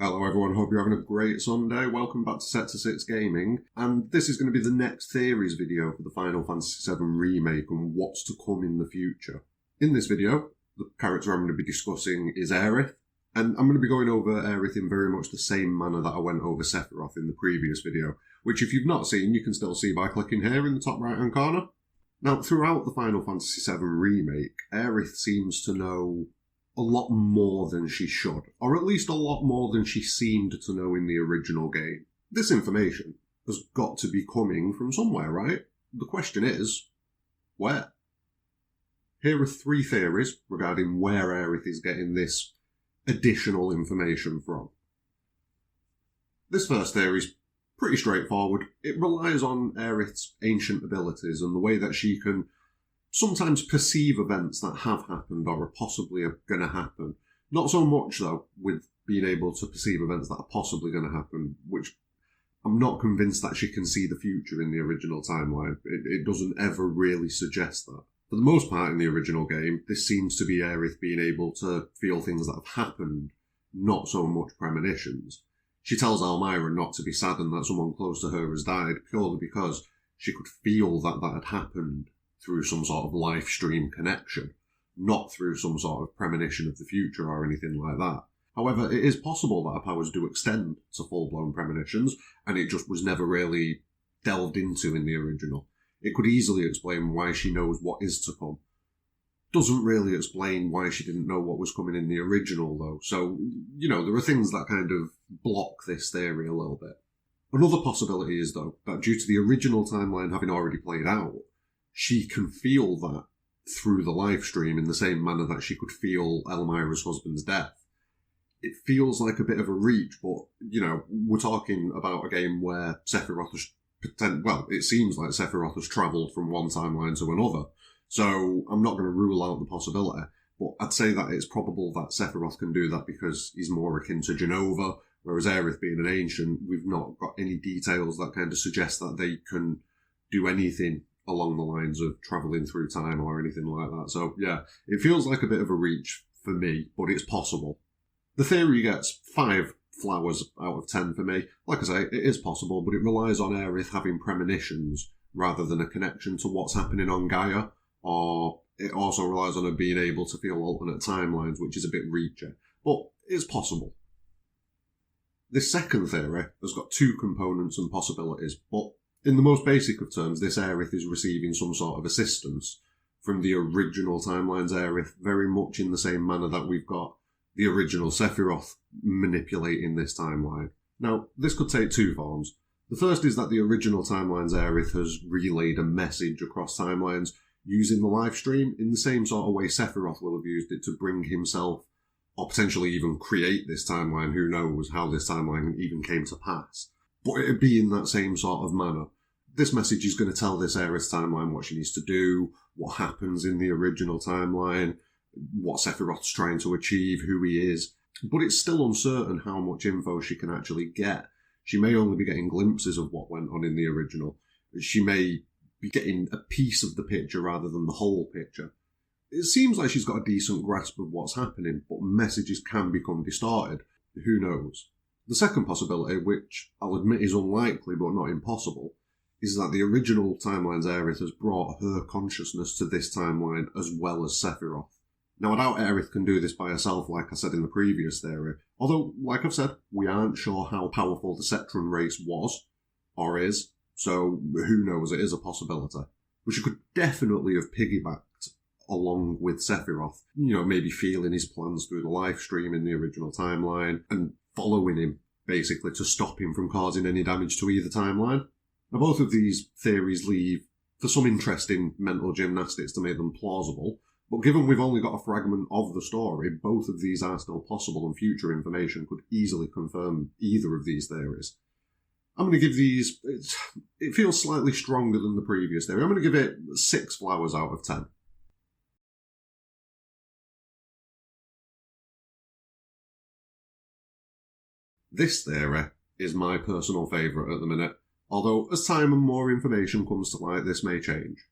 Hello everyone, hope you're having a great Sunday. Welcome back to Set to 6 Gaming, and this is going to be the next theories video for the Final Fantasy VII Remake and what's to come in the future. In this video, the character I'm going to be discussing is Aerith, and I'm going to be going over Aerith in very much the same manner that I went over Sephiroth in the previous video, which if you've not seen, you can still see by clicking here in the top right hand corner. Now, throughout the Final Fantasy VII Remake, Aerith seems to know a lot more than she should, or at least a lot more than she seemed to know in the original game. This information has got to be coming from somewhere, right? The question is, where? Here are three theories regarding where Aerith is getting this additional information from. This first theory is pretty straightforward. It relies on Aerith's ancient abilities and the way that she can sometimes perceive events that have happened or are possibly going to happen. Not so much, though, with being able to perceive events that are possibly going to happen, which I'm not convinced that she can see the future in the original timeline. It doesn't ever really suggest that. For the most part in the original game, this seems to be Aerith being able to feel things that have happened, not so much premonitions. She tells Elmira not to be saddened that someone close to her has died, purely because she could feel that that had happened through some sort of live stream connection, not through some sort of premonition of the future or anything like that. However, it is possible that her powers do extend to full-blown premonitions, and it just was never really delved into in the original. It could easily explain why she knows what is to come. Doesn't really explain why she didn't know what was coming in the original, though. So, there are things that kind of block this theory a little bit. Another possibility is, though, that due to the original timeline having already played out, she can feel that through the live stream in the same manner that she could feel Elmira's husband's death. It feels like a bit of a reach, but, we're talking about a game where Sephiroth has it seems like Sephiroth has travelled from one timeline to another. So I'm not going to rule out the possibility, but I'd say that it's probable that Sephiroth can do that because he's more akin to Genova, whereas Aerith being an ancient, we've not got any details that kind of suggest that they can do anything along the lines of travelling through time or anything like that. So yeah, it feels like a bit of a reach for me, but it's possible. The theory gets 5 flowers out of 10 for me. Like I say, it is possible, but it relies on Aerith having premonitions rather than a connection to what's happening on Gaia, or it also relies on her being able to feel alternate timelines, which is a bit reachy, but it's possible. This second theory has got 2 components and possibilities, but in the most basic of terms, this Aerith is receiving some sort of assistance from the original timeline's Aerith, very much in the same manner that we've got the original Sephiroth manipulating this timeline. Now, this could take 2 forms. The first is that the original timeline's Aerith has relayed a message across timelines using the live stream in the same sort of way Sephiroth will have used it to bring himself, or potentially even create this timeline. Who knows how this timeline even came to pass. But it'd be in that same sort of manner. This message is going to tell this Aerith timeline what she needs to do, what happens in the original timeline, what Sephiroth's trying to achieve, who he is. But it's still uncertain how much info she can actually get. She may only be getting glimpses of what went on in the original. She may be getting a piece of the picture rather than the whole picture. It seems like she's got a decent grasp of what's happening, but messages can become distorted. Who knows? The second possibility, which I'll admit is unlikely but not impossible, is that the original timeline's Aerith has brought her consciousness to this timeline as well as Sephiroth. Now, I doubt Aerith can do this by herself, like I said in the previous theory, although, like I've said, we aren't sure how powerful the Cetran race was, or is, so who knows, it is a possibility. But she could definitely have piggybacked along with Sephiroth, maybe feeling his plans through the live stream in the original timeline, and following him, basically, to stop him from causing any damage to either timeline. Now, both of these theories leave for some interesting mental gymnastics to make them plausible, but given we've only got a fragment of the story, both of these are still possible and future information could easily confirm either of these theories. I'm going to give these, it feels slightly stronger than the previous theory. I'm going to give it 6 flowers out of 10. This theory is my personal favourite at the minute, although as time and more information comes to light, this may change.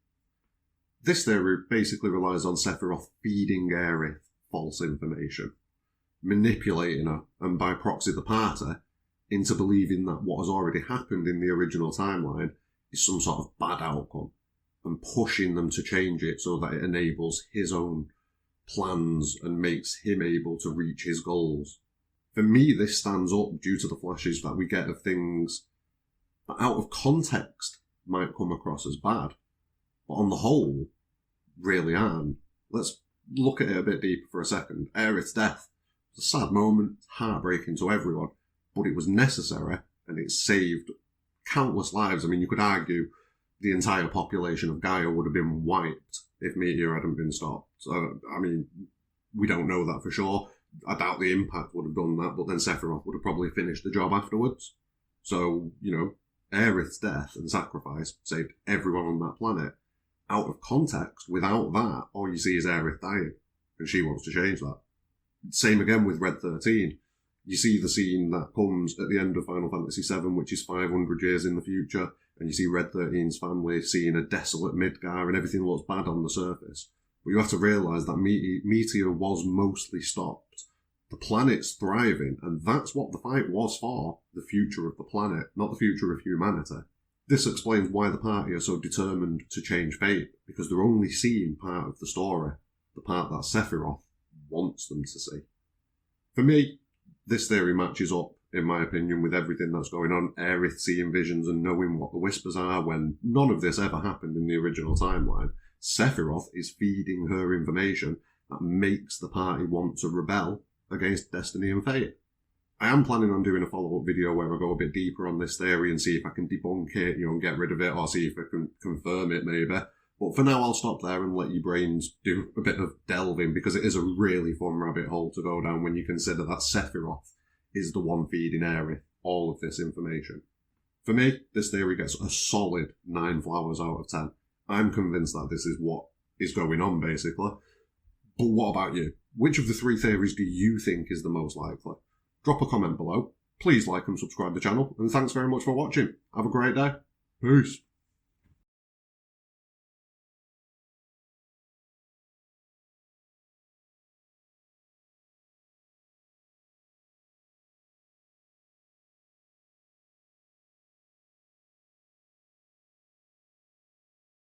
This theory basically relies on Sephiroth feeding Aerith false information. manipulating her, and by proxy the party, into believing that what has already happened in the original timeline is some sort of bad outcome, and pushing them to change it so that it enables his own plans and makes him able to reach his goals. For me, this stands up due to the flashes that we get of things that out of context might come across as bad, but on the whole, really aren't. Let's look at it a bit deeper for a second. Aerith's death was a sad moment, heartbreaking to everyone, but it was necessary and it saved countless lives. I mean, you could argue the entire population of Gaia would have been wiped if Meteor hadn't been stopped. So, I mean, we don't know that for sure. I doubt the Impact would have done that, but then Sephiroth would have probably finished the job afterwards. So, Aerith's death and sacrifice saved everyone on that planet. Out of context, without that, all you see is Aerith dying, and she wants to change that. Same again with Red 13. You see the scene that comes at the end of Final Fantasy VII, which is 500 years in the future, and you see Red 13's family seeing a desolate Midgar and everything looks bad on the surface. But you have to realise that Meteor was mostly stopped. The planet's thriving, and that's what the fight was for, the future of the planet, not the future of humanity. This explains why the party are so determined to change fate, because they're only seeing part of the story, the part that Sephiroth wants them to see. For me, this theory matches up, in my opinion, with everything that's going on. Aerith seeing visions and knowing what the Whispers are when none of this ever happened in the original timeline. Sephiroth is feeding her information that makes the party want to rebel against destiny and fate. I am planning on doing a follow-up video where I go a bit deeper on this theory and see if I can debunk it, and get rid of it, or see if I can confirm it maybe. But for now, I'll stop there and let you brains do a bit of delving, because it is a really fun rabbit hole to go down when you consider that Sephiroth is the one feeding Aerith all of this information. For me, this theory gets a solid 9 flowers out of 10. I'm convinced that this is what is going on, basically. But what about you? Which of the 3 theories do you think is the most likely? Drop a comment below. Please like and subscribe to the channel, and thanks very much for watching. Have a great day. Peace.